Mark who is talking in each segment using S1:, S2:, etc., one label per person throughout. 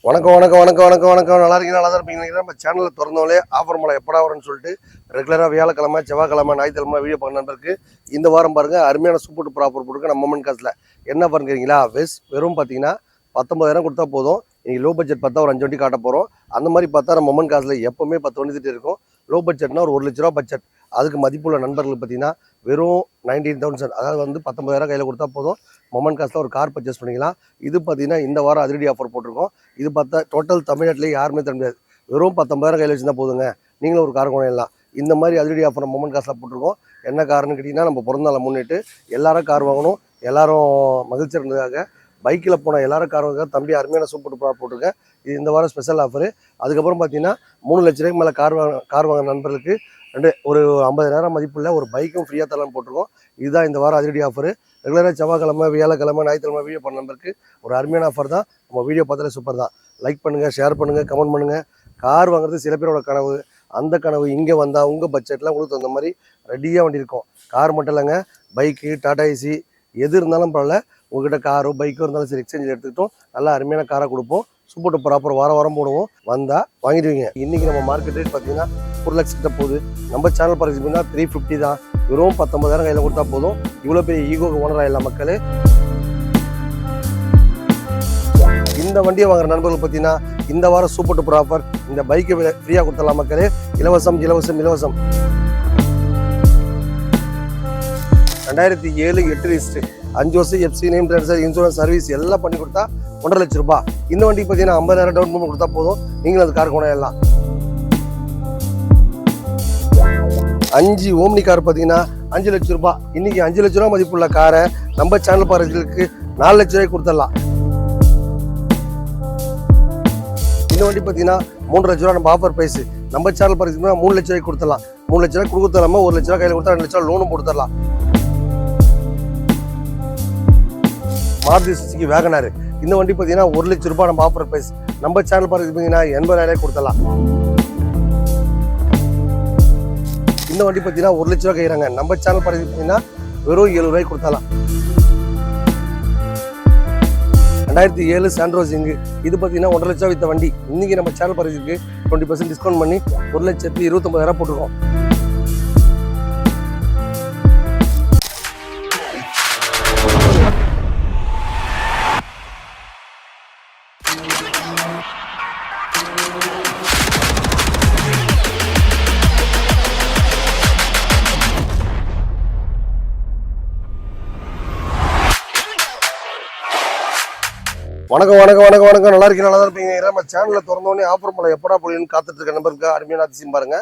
S1: வணக்கம் வணக்கம் வணக்கம் வணக்கம் வணக்கம் நல்லா இருக்கீங்க நல்லா தான் இருப்பீங்க. நம்ம சேனலில் திறந்தோலே ஆஃபர் மலை எப்படா வரும்னு சொல்லிட்டு ரெகுலராக வியாழக்கிழமை செவ்வாய்க்கிழமை ஞாயிற்றுக்கிழமை வீடியோ பண்ண நண்பருக்கு இந்த வாரம் பாருங்கள் அருமையான சூப்பர் ப்ராப்பர் போட்டுருக்கு நம்ம மொமெண்ட் காசில் என்ன பண்ணுறீங்களா வெறும் பார்த்தீங்கன்னா 19,000 கொடுத்தா போதும். நீங்கள் லோ பட்ஜெட் பார்த்தா ஒரு 5 வண்டி காட்ட போகிறோம். அந்த மாதிரி பார்த்தா நம்ம மொமெண்ட் காசில் எப்போவுமே 10 வண்டி இருக்கும். லோ பட்ஜெட்னா ஒரு 1 லட்ச ரூபா பட்ஜெட். அதுக்கு மதிப்புள்ள நண்பர்களுக்கு பார்த்தீங்கன்னா வெறும் 19,000 அதாவது வந்து 19,000 கையில் கொடுத்தா போதும். மொமெண்ட் காசில் ஒரு கார் பர்ச்சேஸ் பண்ணிக்கலாம். இது பார்த்தீங்கன்னா இந்த வாரம் அதிரடி ஆஃபர் போட்டிருக்கோம். இது பார்த்தா டோட்டல் தமிழ்நாட்டிலே யாருமே தர முடியாது. வெறும் 19,000 கையில் வச்சுருந்தா போதுங்க, நீங்களும் ஒரு கார் கொண்டாடலாம். இந்த மாதிரி அதிரடி ஆஃபர் மொமெண்ட் காசில் போட்டிருக்கோம். என்ன காரணம்னு கேட்டிங்கன்னா, நம்ம பிறந்தநாளை முன்னிட்டு எல்லாரும் கார் வாங்கணும், எல்லாரும் மகிழ்ச்சி இருந்ததாக பைக்கில் போன எல்லாரும் கார் வாங்க தம்பி அருமையான சூப்பர் ப்ராப் போட்டிருக்கேன். இது இந்த வாரம் ஸ்பெஷல் ஆஃபரு. அதுக்கப்புறம் பார்த்தீங்கன்னா 3 லட்ச ரூபாய்க்கு மேலே கார் வாங்க நண்பர்களுக்கு ஒரு 50,000 மதிப்புள்ள ஒரு பைக்கும் ஃப்ரீயாக தரலான்னு போட்டிருக்கோம். இதுதான் இந்த வாரம் அதிரடி ஆஃபரு. ரெகுலராக செவ்வாய்க்கிழமை வியாழக்கிழமை ஞாயிற்றுக்கிழமை வீடியோ பண்ண நம்பருக்கு ஒரு அருமையான ஆஃபர் தான். நம்ம வீடியோ பார்த்தாலே சூப்பர் தான். லைக் பண்ணுங்கள், ஷேர் பண்ணுங்கள், கமெண்ட் பண்ணுங்கள். கார் வாங்குறது சில பேரோட கனவு. அந்த கனவு இங்கே வந்தால் உங்கள் பட்ஜெட்டில் உங்களுக்கு தகுந்த மாதிரி ரெடியாக வண்டி இருக்கும். கார் மட்டும் இல்லைங்க, பைக்கு, டாடா ஏசி எது இருந்தாலும் பரவாயில்ல. உங்கள்கிட்ட காரோ பைக்கோ இருந்தாலும் சரி, எக்ஸ்சேஞ்சில் எடுத்துக்கிட்டோம். நல்லா அருமையான காராக கொடுப்போம். சூப்பர் ப்ராப்பர் வாரம் போடுவோம். வந்தால் வாங்கிடுவீங்க. இன்றைக்கி நம்ம மார்க்கெட் ரேட் பார்த்தீங்கன்னா 4 லட்ச கிட்ட போகுது. நம்ம சேனல் பார்த்தீங்கன்னா 350 தான். வெறும் 19,000 கையில் கொடுத்தா போதும். இவ்வளோ பெரிய ஈகோக்கு ஓனராக இல்லை மக்கள். இந்த வண்டியை வாங்குற நண்பர்கள் பார்த்தீங்கன்னா இந்த வாரம் சூப்பர் ப்ராப்பர் இந்த பைக்கை ஃப்ரீயாக கொடுத்துடலாம் மக்களே. இலவசம் இலவசம் இலவசம். 2007 8 லிஸ்ட்டு 5 வருஷம் FC name transfer insurance service எல்லாம் பண்ணி கொடுத்தா 1.5 லட்ச ரூபாய். இந்த வண்டிக்கு பார்த்தீங்கன்னா 50,000 டவுன் பேமெண்ட் கொடுத்தா போதும். நீங்களும் அது கார் கொண்டாடலாம். 5 ஓம்னி கார் பார்த்தீங்கன்னா 5 லட்ச ரூபாய். இன்னைக்கு 5 லட்ச ரூபா மதிப்புள்ள காரை நம்ம சேனல் பாருங்களுக்கு 4 லட்ச ரூபாய்க்கு கொடுத்துடலாம். இந்த வண்டி பார்த்தீங்கன்னா 3 லட்ச ரூபா நம்ம ஆஃபர் ப்ரைஸ். நம்ம சேனல் பாருங்கன்னா 3 லட்ச ரூபாய்க்கு கொடுத்துடலாம். 3 லட்ச ரூபாய் கொடுத்துடலாமா, 1 லட்ச ரூபா கையில் கொடுத்தா 2 லட்ச ரூபா லோனும் கொடுத்துடலாம். மாருதி சுசுகி வேகனார் இந்த வண்டி பார்த்தீங்கன்னா 1 லட்ச ரூபாய் நம்ம ஆஃபர் ப்ரைஸ். நம்ம சேனல் பார்த்தீங்கன்னா 80,000 கொடுத்துடலாம். இந்த வண்டி பார்த்தீங்கன்னா 1 லட்ச ரூபா கைறாங்க. நம்ம சேனல் பார்த்தீங்கன்னா வெறும் 7 ரூபாய்க்கு கொடுத்தலாம். 2007 சாண்ட்ரோசிங் இது பார்த்தீங்கன்னா 1.5 லட்சம் வித்த வண்டி. இன்னைக்கு நம்ம சேனல் பரிசுக்கு 20% டிஸ்கவுண்ட் பண்ணி 1,29,000 போட்டுருக்கோம். வணக்கம் வணக்கம் வணக்கம் வணக்கம் நல்லா இருக்கீங்க நல்லா தான் இருப்பீங்க. நம்ம சேனலில் திறந்தோடனே ஆஃபர் மலை எப்படா போலன்னு காத்துட்டு இருக்க நம்பருக்கு அருமையான அதிசயம் பாருங்க.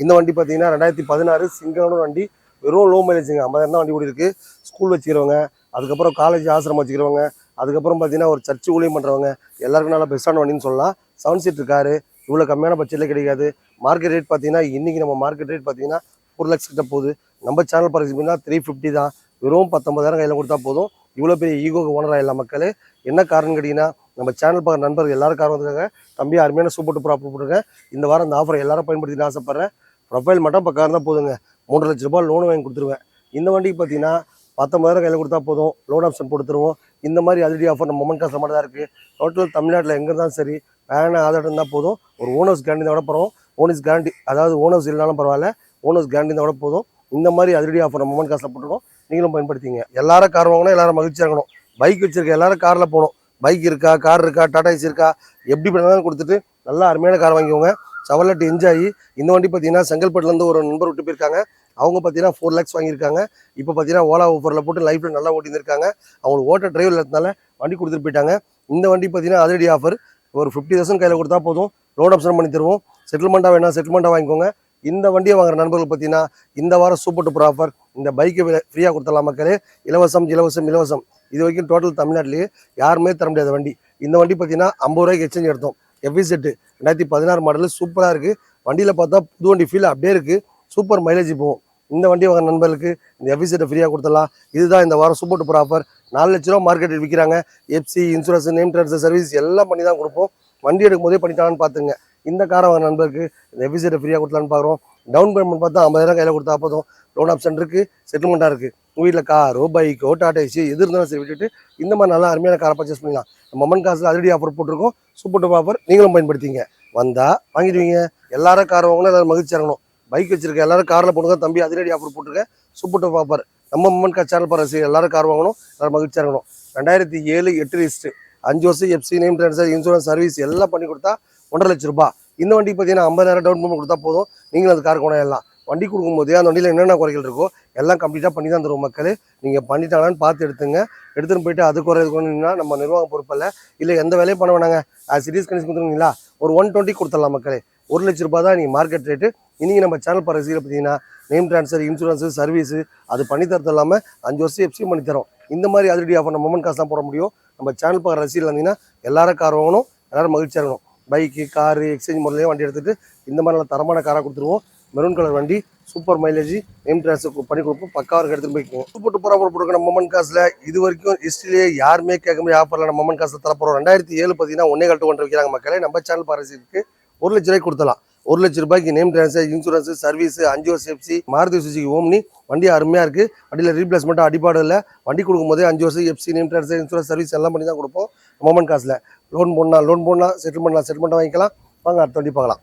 S1: இந்த வண்டி பார்த்தீங்கன்னா 2016 சிங்கனோட வண்டி. வெறும் லோ மைலேஜுங்க. 50,000 வண்டி ஓடி இருக்கு. ஸ்கூல் வச்சுக்கிறவங்க, அதுக்கப்புறம் காலேஜ் ஆசிரமம் வச்சுக்கிறவங்க, அதுக்கப்புறம் பார்த்தீங்கன்னா ஒரு சர்ச்சு ஊழியம் பண்ணுறவங்க எல்லாருக்கும் நல்லா பெஸ்ட்டான வண்டின்னு சொல்லலாம். 7 சீட் காரு இவ்வளோ கம்மியான பட்ஜெட்டில் கிடைக்காது. மார்க்கெட் ரேட் பார்த்தீங்கன்னா இன்றைக்கி நம்ம மார்க்கெட் ரேட் பார்த்தீங்கன்னா 4 லட்ச கிட்ட போகுது. நம்ம சேனல் பார்த்தீங்கன்னா 350 தான். வெறும் 19,000 கையில் கொடுத்தா போதும். இவ்வளோ பெரிய ஈகோக்கு ஓனராக இல்லை மக்கள். என்ன காரணம் கேட்டிங்கன்னா, நம்ம சேனல் பார்க்குற நண்பர்கள் எல்லாரும் கார் வந்துருக்காங்க. தம்பி அருமையான சூப்பர் ப்ராப்பர் போட்டுருக்கேன். இந்த வாரம் இந்த ஆஃபரை எல்லாரும் பயன்படுத்தின்னு ஆசைப்பட்றேன். ப்ரொஃபைல் மட்டும் இப்போ கார் தான் போதுங்க. 3 லட்ச ரூபாய் லோன் வாங்கி கொடுத்துருவேன். இந்த வண்டிக்கு பார்த்தீங்கன்னா 19,000 கையில் கொடுத்தா போதும். லோன் ஆப்ஷன் கொடுத்துருவோம். இந்த மாதிரி அதிரடி ஆஃபர் நம்ம மொமெண்ட் காசு மட்டும் தான் இருக்குது. டோட்டல் தமிழ்நாட்டில் எங்கே இருந்தாலும் சரி, வேன் ஆதார் இருந்தால் போதும். ஒரு ஓனர்ஸ் கேரண்டி தான் விட போகிறோம். ஓனர்ஸ் கேரண்டி அதாவது ஓனர்ஸ் இல்லைனாலும் பரவாயில்ல, ஓனர்ஸ் கேரண்டி தான் விட போதும். இந்த மாதிரி அதிரடி ஆஃபர் நம்ம மொமெண்ட் காசில் போட்டுருக்கோம். நீங்களும் பயன்படுத்திங்க. எல்லாரும் கார் வாங்கணும், எல்லாரும் மகிழ்ச்சியாக இருக்கணும். பைக் வச்சிருக்க எல்லாரும் காரில் போகணும். பைக் இருக்கா, கார் இருக்கா, டாடா ஏசி இருக்கா, எப்படி பண்ணாலும் கொடுத்துட்டு நல்லா அருமையான கார் வாங்கிக்கோங்க. Chevrolet enjoy. இந்த வண்டி பார்த்தீங்கன்னா செங்கல்பட்டுலேருந்து ஒரு நண்பர் விட்டு போயிருக்காங்க. அவங்க பார்த்தீங்கன்னா 4 lakhs வாங்கியிருக்காங்க. இப்போ பார்த்தீங்கன்னா ஓலா ஊஃபரில் போட்டு லைஃப்பில் நல்லா ஓட்டியிருக்காங்க. அவங்களுக்கு ஓட்ட டிரைவர் இல்லாதனால வண்டி கொடுத்துட்டு போயிட்டாங்க. இந்த வண்டி பார்த்தீங்கன்னா அதிரடி ஆஃபர். ஒரு 50,000 கையில் கொடுத்தா போதும். லோன் ஆப்ஷன் பண்ணி தருவோம். செட்டில்மெண்ட்டாக வேணால் செட்டில்மெண்ட்டாக வாங்கிக்கோங்க. இந்த வண்டியை வாங்குற நண்பர்கள் பார்த்தீங்கன்னா இந்த வாரம் சூப்பர் டூப்பர் ஆஃபர் இந்த பைக்கை ஃப்ரீயாக கொடுத்துடலாம் மக்களே. இலவசம் இலவசம் இலவசம். இது வரைக்கும் டோட்டல் தமிழ்நாட்டிலேயே யாருமே தர முடியாத வண்டி. இந்த வண்டி பார்த்தீங்கன்னா 50 ரூபாய்க்கு எக்ஸ்சேஞ்ச் எடுத்தோம். எஃப்இ செட்டு 2016 மாடலு சூப்பராக இருக்குது. வண்டியில் பார்த்தா புது வண்டி ஃபீல் அப்படியே இருக்குது. சூப்பர் மைலேஜ் போகும். இந்த வண்டி வாங்குற நண்பர்களுக்கு இந்த எஃப்இ செட்டை ஃப்ரீயாக கொடுத்துடலாம். இதுதான் இந்த வாரம் சூப்பர் டூப்பர் ஆஃபர். 4 லட்ச ரூபா மார்க்கெட்டில் விற்கிறாங்க. FC insurance name transfer service எல்லாம் பண்ணி தான் கொடுப்போம். வண்டி எடுக்கும் போதே பண்ணிட்டாங்கன்னு பார்த்துங்க. இந்த காரை வாங்குற நண்பருக்கு இந்த எஃப்இ செட்டை ஃப்ரீயாக கொடுத்தலான்னு பார்க்குறோம். டவுன் பேமெண்ட் பார்த்தா 50,000 கையில் கொடுத்தா போதும். லோன் ஆப்ஷன் இருக்குது, செட்டில்மெண்ட்டாக இருக்குது. உங்கள் வீட்டில் காரோ பைக்கோ டாடா ஏசி எது இருந்தாலும் சரி விட்டுட்டு இந்த மாதிரி நல்லா அருமையான காரை பர்ச்சேஸ் பண்ணிக்கலாம். மொமெண்ட் காசில் அதிரடி ஆஃபர் போட்டிருக்கோம். சூப்பர் டூப்பர் ஆஃபர், நீங்களும் பயன்படுத்திங்க. வந்தால் வாங்கிடுவீங்க. எல்லாரும் கார் வாங்கணும், எல்லாரும் மகிழ்ச்சி இறங்கணும். பைக் வச்சிருக்க எல்லாரும் காரில் போட்டுங்க. தம்பி அதிரடி ஆஃபர் போட்டிருக்கேன், சூப்பர் டூப்பர் ஆஃபர். நம்ம மொமெண்ட் கார் சேனல் பாரு, எல்லாரும் கார் வாங்கணும், எல்லாரும் மகிழ்ச்சி இறங்கணும். 2007 8 ரிஜிஸ்டர், 5 வருஷம் FC name transfer insurance service எல்லாம் பண்ணி கொடுத்தா 1.5 லட்ச ரூபாய். இந்த வண்டிக்கு பார்த்தீங்கன்னா 50,000 டவுன் பேமெண்ட் கொடுத்தா போதும், நீங்களும் அந்த கார் கொண்டாடலாம். வண்டி கொடுக்கும்போது அந்த வண்டியில் என்னென்ன குறைகள் இருக்கோ எல்லாம் கம்ப்ளீட்டாக பண்ணி தான் தருவோம் மக்கள். நீங்கள் பண்ணிட்டாங்கன்னு பார்த்து எடுத்துன்னு போயிட்டு அது குறையுதுன்னா நம்ம நிர்வாகம் பொறுப்பில்லை. இல்லை எந்த வேலையும் பண்ண வேணாங்க, சீரியஸ் கண்டிஷன் கொடுத்துருங்களா, ஒரு 120 கொடுத்துடலாம் மக்களே. 1 லட்ச ரூபாய் தான் நீங்கள் மார்க்கெட் ரேட்டு. இன்றைக்கி நம்ம சேனல் பரசியில் பார்த்தீங்கன்னா நேம் ட்ரான்ஸ்ஃபர் இன்சூரன்ஸு சர்வீஸு அது பண்ணி தரது இல்லாமல் 5 வருஷம் எஃப்சி பண்ணி தரோம். இந்த மாதிரி அதிரடி ஆஃபர் நம்ம மொமெண்ட் காசு தான் போட முடியும். நம்ம சேனல் பார்க்குற ரசீல் இருந்தீங்கன்னா எல்லாரும் கார் வாங்கணும், எல்லாரும் மகிழ்ச்சியாக இருக்கணும். பைக்கு காரு எக்ஸ்சேஞ்ச் முறையிலேயே வண்டி எடுத்துகிட்டு இந்த மாதிரி நல்ல தரமான காராக கொடுத்துருவோம். மெரூன் கலர் வண்டி, சூப்பர் மைலேஜ், நேம் ட்ரான்ஸ்ஃபர் பண்ணி கொடுப்போம். பக்காவாக எடுத்துகிட்டு போய்க்குவோம். சூப்பர் டூப்பர் ஆஃபர் போட்டுருக்க நம்ம மொமெண்ட் காசில் இது வரைக்கும் ஹிஸ்ட்ரியிலே யாருமே கேட்க முடியாது ஆஃபரில் நம்ம மொமெண்ட் காசில் தரப்போகிறோம். 2007 பார்த்தீங்கன்னா 1.25 வைக்கிறாங்க மக்களே. நம்ம சேனல் பாரசிக்கு 1 லட்ச ரூபாய்க்கு கொடுத்தலாம். 1 லட்ச ரூபாய்க்கு நேம் ட்ரான்ஸ்ஃபர் இன்சூரன்ஸ் சர்வீஸ் 5 வருஷம் எஃப்சி மாருதி சுசுகி ஓம்னி வண்டி அருமையாக இருக்குது. வண்டியில் ரீப்ளேஸ்மெண்ட்டாக அடிப்பாடு இல்லை. வண்டி கொடுக்கும்போதே 5 வருஷம் FC name transfer insurance service எல்லாம் பண்ணி தான் கொடுப்போம். மொமெண்ட் காசில் லோன் போடலாம், செட்டில்மெண்ட் வாங்கிக்கலாம். வாங்க அடுத்த வண்டி பார்க்கலாம்.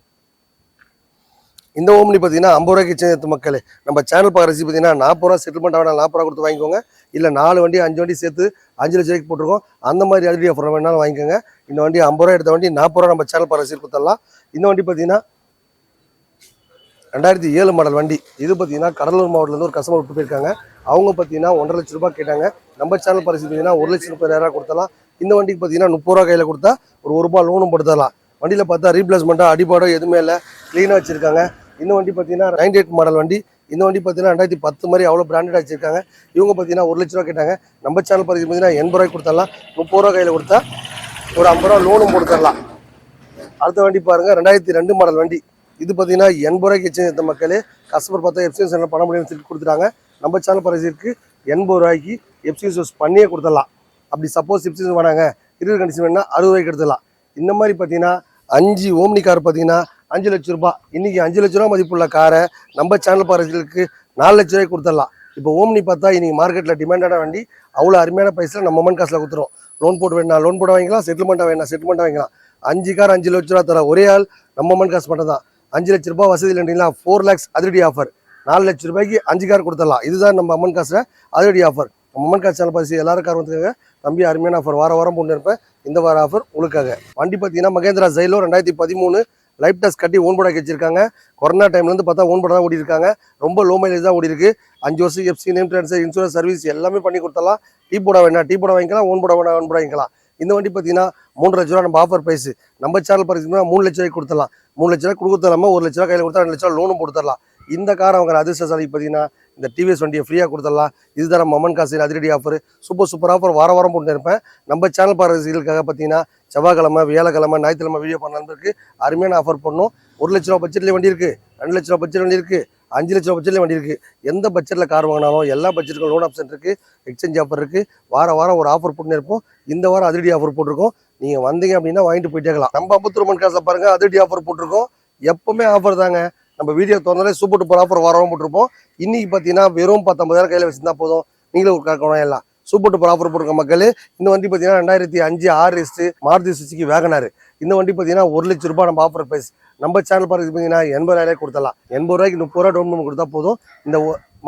S1: இந்த ஓம்னி பார்த்தீங்கன்னா 50 ரூபாய்க்கு சேர்த்து மக்களே. நம்ம சேனல் பார்க்குற ரசி பார்த்தீங்கன்னா 40 ரூபா செட்டில்மெண்ட் ஆகணும், 40 ரூபா கொடுத்து வாங்கிக்கோங்க. இல்லை 4 வண்டி 5 வண்டி சேர்த்து 5 லட்ச ரூபாய்க்கு போட்டிருக்கோம். அந்த மாதிரி அதிரடி ஆஃபர் வேணாலும் வாங்கிக்கோங்க. இந்த வண்டி 50 ரூபா எடுத்த வண்டி 40 ரூபா நம்ம சேனல் பார்க்குற ரசி கொடுத்துடலாம். இந்த வண்டி பார்த்தீங்கன்னா 2007 மாடல் வண்டி. இது பார்த்தீங்கன்னா கடலூர் மாவட்டத்துலேருந்து ஒரு கஸ்டமர் விட்டு போயிருக்காங்க. அவங்க பார்த்தீங்கன்னா 1.5 லட்ச ரூபாய் கேட்டாங்க. நம்ம சேனல் பரிசு பார்த்தீங்கன்னா 1,30,000 கொடுத்தலாம். இந்த வண்டிக்கு பார்த்தீங்கன்னா 30 ரூபா கையில் கொடுத்தா ஒரு ரூபாய் லோனும் படுத்தலாம். வண்டியில் பார்த்தா ரீப்ளேஸ்மெண்ட்டாக அடிபாடோ எதுவுமே இல்லை, க்ளீனாக வச்சுருக்காங்க. இந்த வண்டி பார்த்தீங்கன்னா 98 மாடல் வண்டி. இந்த வண்டி பார்த்தீங்கன்னா 2010 மாதிரி அவ்வளோ பிராண்டடாக வச்சுருக்காங்க. இவங்க பார்த்தீங்கன்னா 1 லட்ச ரூபா கேட்டாங்க. நம்ம சேனல் பரிசு பார்த்தீங்கன்னா 80 ரூபாய்க்கு கொடுத்துடலாம். 30 ரூபா கையில் கொடுத்தா ஒரு 50 ரூபா லோனும் கொடுத்துடலாம். அடுத்த வண்டி பாருங்கள், 2002 மாடல் வண்டி. இது பார்த்தீங்கன்னா 80 ரூபாய்க்கு எக்ஸ்சேஞ்ச் மக்களே. கஸ்டமர் பார்த்தா எஃப்சி சென்டர் பண்ண முடியும்னு சொல்லி கொடுத்துட்டாங்க. நம்ம சேனல் பரிசுக்கு 80 ரூபாய்க்கு எஃப்சி யூஸ் பண்ணியே கொடுத்துடலாம். அப்படி சப்போஸ் எஃப்சி வேணாங்க, இருபது கண்டிஷன் வேணா 60 ரூபாய்க்கு எடுத்துடலாம். இந்த மாதிரி பார்த்தீங்கன்னா 5 ஓம்னி கார் பார்த்தீங்கன்னா 5 லட்ச ரூபாய். இன்றைக்கி 5 லட்ச ரூபா மதிப்புள்ள காரை நம்ம சேனல் பரிசுக்கு 4 லட்ச ரூபாய்க்கு கொடுத்துடலாம். இப்போ ஓம்னி பார்த்தா இன்றைக்கி மார்க்கெட்டில் டிமாண்டான வண்டி. அவ்வளோ அருமையான பைசில் நம்ம மொமெண்ட் காசில் கொடுத்துரும். லோன் போட்டு வேணா லோன் போட வாங்கிக்கலாம், செட்டில்மெண்ட்டாக வாங்கிக்கலாம். 5 கார் 5 லட்ச ரூபா தர ஒரே ஆள் நம்ம மொமெண்ட் காசு மட்டும் தான். 5 லட்ச ரூபாய் வசதி இல்லைங்களா, 4 lakhs அதிரடி ஆஃபர். 4 லட்ச ரூபாய்க்கு 5 கார் கொடுத்துடலாம். இதுதான் நம்ம அம்மன் காசில் அதிரடி ஆஃபர். அம்மன் காசு சேனல் பரிசு எல்லாரும் கார் வந்துருக்காங்க. தம்பி அருமையான ஆஃபர், வாரம் போட்டு இருப்பேன். இந்த வார ஆஃபர் உங்களுக்காக. வண்டி பார்த்தீங்கன்னா மகேந்திரா ஜைலோ 2013 லைஃப் டெஸ்ட் கட்டி ஓன் போர்டாக வச்சிருக்காங்க. கொரோனா டைம்லேருந்து பார்த்தா ஓன் போர்டாக தான் ஓடி இருக்காங்க. ரொம்ப லோ மைலேஜ் தான் ஓடி இருக்கு. 5 வருஷம் FC name transfer insurance service எல்லாமே பண்ணி கொடுத்தலாம். டீ போட வேணா டீ போட வாங்கிக்கலாம், ஓன் போட வேணா ஓன் போட வாங்கிக்கலாம். இந்த வண்டி பார்த்தீங்கன்னா 3 லட்ச ரூபா நம்ம ஆஃபர் ப்ரைஸ். நம்ம சேனல் பரிசுனா 3 லட்ச ரூபாய்க்கு கொடுத்துடலாம். 3 லட்ச ரூபாய் கொடுத்துடலாமா, 1 லட்ச ரூபா கையில் கொடுத்தா 2 லட்ச ரூபா லோனும் கொடுத்துடலாம். இந்த கார் அவங்க அதிர்ஷ்டசாலி பார்த்தீங்கன்னா இந்த டிவிஎஸ் வண்டியை ஃப்ரீயாக கொடுத்துடலாம். இதுதான் நம்ம மொமெண்ட் காசு அதிரடி ஆஃபர். சூப்பர் ஆஃபர் வாரம் போட்டு இருப்பேன். நம்ம சேனல் பார்வைகளுக்காக பார்த்தீங்கன்னா செவ்வாய்க்கிழமை, வியாழக்கிழமை, ஞாயிற்றுக்கிழமை வீடியோ பண்ணலான்னு அருமையான ஆஃபர் பண்ணணும். 1 லட்ச ரூபா பட்ஜெட்லேயே வண்டி இருக்குது, 2 லட்ச ரூபா பட்ஜெட் வண்டி இருக்குது, 5 லட்ச ரூபா பட்ஜெட்லேயே வண்டி இருக்குது. எந்த பட்ஜெட்டில் கார் வாங்கினாலும் எல்லா பட்ஜெட்டுக்கும் லோன் ஆப்ஷன் இருக்குது, எக்ஸ்சேஞ்ச் ஆஃபர் இருக்குது. வாரம் ஒரு ஆஃபர் போட்டுன்னு இருப்போம். இந்த வாரம் அதிரடி ஆஃபர் போட்டிருக்கோம். நீங்கள் வந்தீங்க அப்படின்னா வாங்கிட்டு போயிட்டே இருக்கலாம். நம்ம அம்பத்தூர் மொமெண்ட் காசில் பாருங்கள், அதிரடி ஆஃபர் போட்டிருக்கோம். எப்பவுமே ஆஃபர் தாங்க. நம்ம வீடியோ திறந்தாலே சூப்பர் டூப்பர் ஆஃபர் வாரம் போட்டிருப்போம். இன்னைக்கு பார்த்தீங்கன்னா வெறும் 19,000 கையில் வச்சுருந்தா போதும், நீங்களும் ஒரு எல்லாம் சூப்பர் டூப்பர் ஆஃபர் போட்டிருக்க மக்கள். இந்த வண்டி பார்த்தீங்கன்னா 2005 6 ரிஜிஸ்டர் மாருதி சுசுகி வேகனார். இந்த வண்டி பார்த்தீங்கன்னா 1 லட்ச ரூபாய் நம்ம ஆஃபர் ப்ரைஸ். நம்ம சேனல் பார்த்து பார்த்தீங்கன்னா 80,000 கொடுத்தலாம். 80 ரூபாய்க்கு 30 ரூபா டவுன் பேமெண்ட் கொடுத்தா போதும். இந்த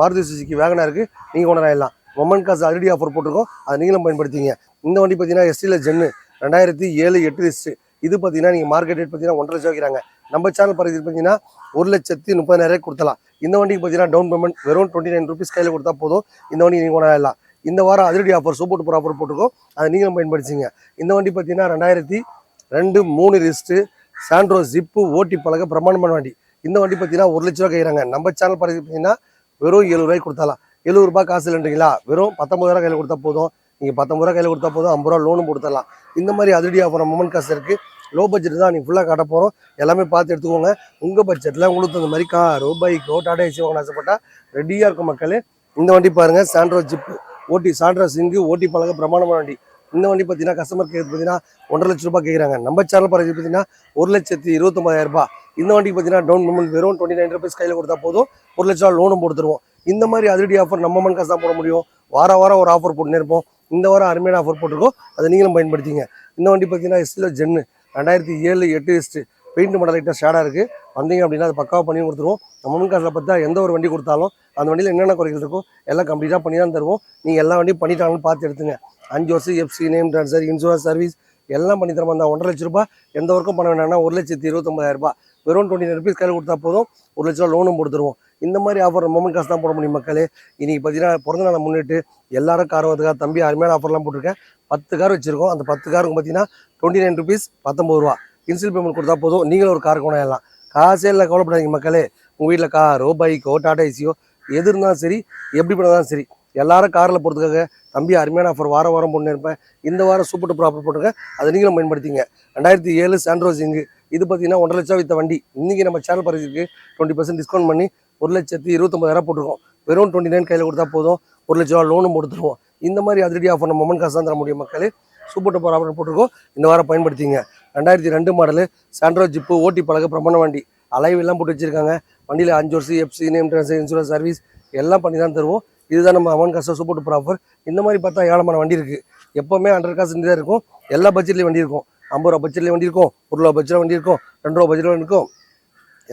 S1: மாருதி சுசுகி வேகனாருக்கு நீங்கள் கொண்டாடலாம். மொமெண்ட் காசு அதிரடி ஆஃபர் போட்டிருக்கோம், அதை நீங்களும் பயன்படுத்திங்க. இந்த வண்டி பார்த்தீங்கன்னா எஸ்டியில் ஜென்னு 2007 8 ரிஜிஸ்டர். இது பார்த்தீங்கன்னா நீங்கள் மார்க்கெட் ரேட் பார்த்தீங்கன்னா 1.5 லட்சம் வைக்கிறாங்க. நம்ம சேனல் பரிசு பார்த்தீங்கன்னா 1,30,30,000 கொடுத்தலாம். இந்த வண்டிக்கு பார்த்தீங்கன்னா டவுன் பேமெண்ட் வெறும் 29 ரூபீஸ் கையில் கொடுத்தா போதும். இந்த வண்டி நீங்கள் கொண்டாடலாம். இந்த வாரம் அதிரடி ஆஃபர் சூப்பர் டூப்பர் ஆஃபர் போட்டிருக்கோம், அதை நீங்களும் பயன்படுத்திங்க. இந்த வண்டி பார்த்தீங்கன்னா 2002 3 ரிஜிஸ்டர் சாண்ட்ரோ ஜிப்பு ஓட்டி பழக பிரமாண்டமான வண்டி. இந்த வண்டி பார்த்தீங்கன்னா 1 லட்ச ரூபா கைகிறாங்க. நம்ம சேனல் பரிசு பார்த்தீங்கன்னா வெறும் 70 ரூபாய்க்கு கொடுத்தலாம். 70 ரூபாய் காசு இல்லைன்றீங்களா, வெறும் 19,000 கையில் கொடுத்தா போதும். நீங்கள் 19 ரூபா கையில் கொடுத்தா போதும், 50 ரூபா லோனும் கொடுத்துடலாம். இந்த மாதிரி அதிரடி ஆஃபர் மொமெண்ட் காசு இருக்குது. லோ பட்ஜெட் தான் நீங்கள் ஃபுல்லாக காட்ட போகிறோம். எல்லாமே பார்த்து எடுத்துக்கோங்க. உங்கள் பட்ஜெட்டில் உங்களுக்கு அந்த மாதிரி காரோ பைக்கோ டாடா ஏசி வாங்கணும் ஆசைப்பட்டால் ரெடியாக இருக்கும் மக்களே. இந்த வண்டி பாருங்கள், சாண்ட்ரோ ஜிப்பு ஓட்டி சாண்ட்ரோ சிங்கு ஓட்டி பழக பிரமாண்டமான வண்டி. இந்த வண்டி பார்த்தீங்கன்னா கஸ்டமர் கேட்குறது பார்த்தீங்கன்னா 1,50,000 ரூபாய் கேட்குறாங்க. நம்ம சேனல் பரிசு பார்த்தீங்கன்னா 1,29,000 ரூபாய். இந்த வண்டிக்கு பார்த்தீங்கன்னா டவுன் பேமெண்ட் வெறும் 29 rupees கையில் கொடுத்தா போதும், 1,00,000 லோனும் போட்டுருவோம். இந்த மாதிரி அதிரடி ஆஃபர் நம்ம மண் காசு தான் போட முடியும். வாரம் வாரம் ஒரு ஆஃபர் போட்டுனே இருப்போம். இந்த வாரம் அருமையான ஆஃபர் போட்டிருக்கோம், அதை நீங்களும் பயன்படுத்திங்க. இந்த வண்டி பார்த்தீங்கன்னா எஸ்டியில் ஜென்னு 2007 8 எஸ்ட்டு பெயிண்ட் மாடல் லைட்டாக ஷேடாக இருக்குது. வந்தீங்க அப்படின்னா அது பக்காவாக பண்ணி கொடுத்துருவோம். நம்ம மண் காசில் பார்த்தா எந்த ஒரு வண்டி கொடுத்தாலும் அந்த வண்டியில் என்னென்ன குறைகள் இருக்கோ எல்லாம் கம்ப்ளீட்டாக பண்ணி தான் தருவோம். நீங்கள் எல்லா வண்டியும் பண்ணிட்டாங்கன்னு பார்த்து எடுத்துங்க. 5 வருஷம் FC, name transfer, insurance, service எல்லாம் பண்ணி தரமா இருந்தால் 1,50,000 ரூபாய். எந்த ஒர்க்கும் பண்ண வேண்டாம்னா 1,29,000 ரூபாய். வெறும் 29 rupees கையில் கொடுத்தா போதும், 1,00,000 லோனும் போட்டுருவோம். இந்த மாதிரி ஆஃபர் மொமெண்ட் காசு தான் போட முடியும் மக்களே. இன்னைக்கு பார்த்தீங்கன்னா பிறந்த நாளை முன்னிட்டு எல்லாரும் கார் வரதுக்காக தம்பி அருமையான ஆஃபர்லாம் போட்டிருக்கேன். 10 கார் வச்சிருக்கோம். அந்த 10 காருக்கு பார்த்தீங்கன்னா 29 rupees 19 ரூபா இன்சில் பேமெண்ட் கொடுத்தா போதும், நீங்களும் ஒரு கார் கொண்டாடலாம். காசே இல்லை, கவலைப்படாதீங்க மக்களே. உங்கள் வீட்டில் காரோ பைக்கோ டாடா ஏசியோ எது இருந்தாலும் சரி, எப்படி பண்ணாலும் சரி, எல்லாரும் காரில் போகிறதுக்காக தம்பி அருமையான ஆஃபர் வாரம் வாரம் போட்டு இருப்பேன். இந்த வாரம் சூப்பர் டூப்பர் ஆஃபர் போட்டிருக்கேன், அதை நீங்களும் பயன்படுத்திங்க. 2007 சாண்ட்ரோஸ் இங்கு இது பார்த்தீங்கன்னா 1,50,000 வித்த வண்டி. இன்றைக்கி நம்ம சேனல் பரிசுக்கு 20% டிஸ்கவுண்ட் பண்ணி 1,29,000 போட்டிருக்கோம். வெறும் 29 கையில் கொடுத்தா போதும், 1,00,000 லோனும் போட்டுருவோம். இந்த மாதிரி அதிரடி ஆஃபர் நம்ம மொமெண்ட் காசு தான் தர முடியும் மக்களே. சூப்பர் டூப்பர் ஆஃபர் போட்டிருக்கோம், இந்த வாரம் பயன்படுத்திங்க. 2002 மாடலு சாண்ட்ரோ ஜிப்பு ஓட்டி பழக பிரமாண வண்டி, அலைவ் எல்லாம் போட்டு வச்சிருக்காங்க. வண்டியில் 5 வருஷம் FC, name transfer, insurance, service எல்லாம் பண்ணி தான் தருவோம். இதுதான் நம்ம அமௌண்ட் காசு சூப்பர் டூப்பர் ஆஃபர். இந்த மாதிரி பார்த்தா ஏழமான வண்டி இருக்குது. எப்போவுமே 100 காசு தான் இருக்கும். எல்லா பட்ஜெட்லேயும் வண்டி இருக்கும். 50 ரூபா பட்ஜெட்லேயும் வண்டி இருக்கும், 1 ரூபா பட்ஜெட்டில் வண்டி இருக்கும், 2 ரூபா பட்ஜெட்டில் வண்டி இருக்கும்.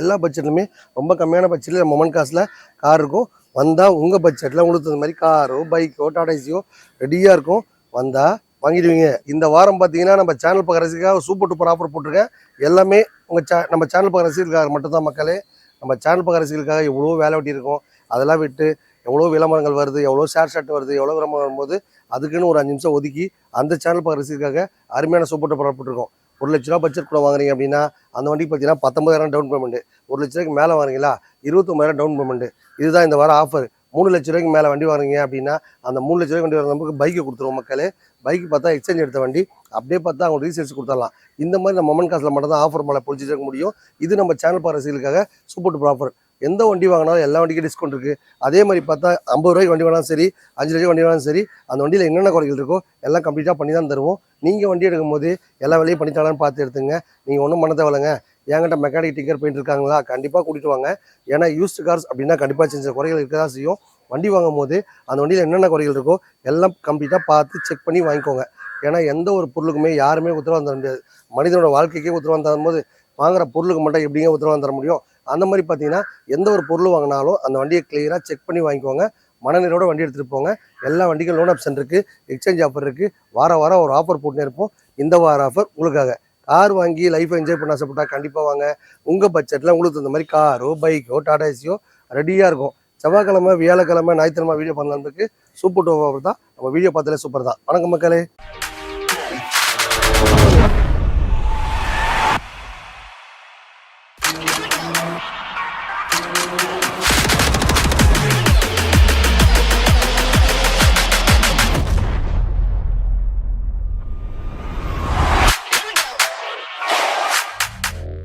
S1: எல்லா பட்ஜெட்லையுமே ரொம்ப கம்மியான பட்ஜெட்டில் நம்ம மொமெண்ட் காசில் கார் இருக்கும். வந்தால் உங்கள் பட்ஜெட்டில் உங்களுக்கு தகுந்த மாதிரி காரோ பைக்கோ டாடா ஏசியோ ரெடியாக இருக்கும். வந்தால் வாங்கிடுவீங்க. இந்த வாரம் பார்த்தீங்கன்னா நம்ம சேனல் பக்கம் ரசிகர்களுக்காக சூப்பர் டூப்பர் ஆஃபர் போட்டிருக்கேன். எல்லாமே நம்ம சேனல் பக்கம் ரசிகர்களுக்காக மட்டும்தான் மக்களே. நம்ம சேனல் பக்கம் ரசிகர்களுக்காக எவ்வளோ வேலை வெட்டி இருக்கும், அதெல்லாம் விட்டு எவ்வளோ விளம்பரங்கள் வருது, எவ்வளோ ஷேர் வருது, எவ்வளோ விளம்பரம் வரும்போது அதுக்குன்னு ஒரு 5 நிமிஷம் ஒதுக்கி அந்த சேனல் பக்கம் ரசிகர்களுக்காக அருமையான சூப்பர் டூப்பர் ஆஃபர் போட்டிருக்கோம். 1,00,000 ரூபா பட்ஜெட் கூட வாங்குறீங்க அப்படின்னா அந்த வண்டிக்கு பார்த்தீங்கன்னா 19,000 டவுன் பேமெண்ட். 1,00,000 மேலே வாங்குறீங்களா 29,000 டவுன் பேமெண்ட். இதுதான் இந்த வாரம் ஆஃபர். 3,00,000 மேலே வண்டி வாங்குறீங்க அப்படின்னா அந்த 3,00,000 வண்டி வாங்க நமக்கு பைக்கை கொடுத்துருவோம் மக்களே. பைக்கு பார்த்தா எக்ஸ்சேஞ்ச் எடுத்த வண்டி அப்படியே பார்த்தா அவங்க ரீசேல்ஸ் கொடுத்துடலாம். இந்த மாதிரி நம்ம மொமெண்ட் காசில் மட்டும் தான் ஆஃபர் மேலே பொழிச்சிட்டு இருக்க முடியும். இது நம்ம சேனல் பார் ரசிகர்களுக்காக சூப்பர் டூப்பர் ஆஃபர். எந்த வண்டி வாங்கினாலும் எல்லா வண்டிக்கும் டிஸ்கவுண்ட் இருக்குது. அதே மாதிரி பார்த்தா 50 ரூபாய்க்கு வண்டி வாங்கினாலும் சரி, 5 லட்சம் வண்டி வாங்கினாலும் சரி, அந்த வண்டியில் என்னென்ன குறைகள் இருக்கோ எல்லாம் கம்ப்ளீட்டாக பண்ணி தான் தருவோம். நீங்கள் வண்டி எடுக்கும் போது எல்லா வேலையும் பண்ணித்தாலான்னு பார்த்து எடுத்துங்க. நீங்கள் ஒன்றும் பண்ண தேவையில்லைங்க. என்கிட்ட மெக்கானிக் டிக்கர் போயிட்டு இருக்காங்களா, கண்டிப்பாக கூட்டிகிட்டு வாங்க. ஏன்னா யூஸ்டு கார்ஸ் அப்படின்னா கண்டிப்பாக சின்ன குறைகள் இருக்க தான் செய்யும். வண்டி வாங்கும் போது அந்த வண்டியில் என்னென்ன குறைகள் இருக்கோ எல்லாம் கம்ப்ளீட்டாக பார்த்து செக் பண்ணி வாங்கிக்கோங்க. ஏன்னா எந்த ஒரு பொருளுக்குமே யாருமே உத்தரவாதம் தர முடியாது. மனிதனோட வாழ்க்கைக்கே உத்தரவாதம் தரும்போது வாங்குற பொருளுக்கு மட்டும் எப்படிங்க உத்தரவாதம் தர முடியும்? அந்த மாதிரி பார்த்தீங்கன்னா எந்த ஒரு பொருள் வாங்கினாலும் அந்த வண்டியை கிளியராக செக் பண்ணி வாங்கிக்கோங்க. மனநிலையோட வண்டி எடுத்துகிட்டு போங்க. எல்லா வண்டிக்கும் லோன் ஆப்ஷன் இருக்குது, எக்ஸ்சேஞ்ச் ஆஃபர் இருக்குது. வாரம் வாரம் ஒரு ஆஃபர் போட்டுனே இருப்போம். இந்த வார ஆஃபர் உங்களுக்காக. கார் வாங்கி லைஃப்பை என்ஜாய் பண்ண ஆசைப்பட்டா கண்டிப்பாக வாங்க. உங்கள் பட்ஜெட்டில் உங்களுக்கு இந்த மாதிரி காரோ பைக்கோ டாடா ஏசியோ ரெடியாக இருக்கும். செவ்வாய்க்கிழமை, வியாழக்கிழமை, ஞாயிற்றுக்கிழமை வீடியோ பண்ணலான்றதுக்கு சூப்பர் டூப்பர் தான். நம்ம வீடியோ பார்த்தாலே சூப்பர் தான். வணக்கம் மக்களே.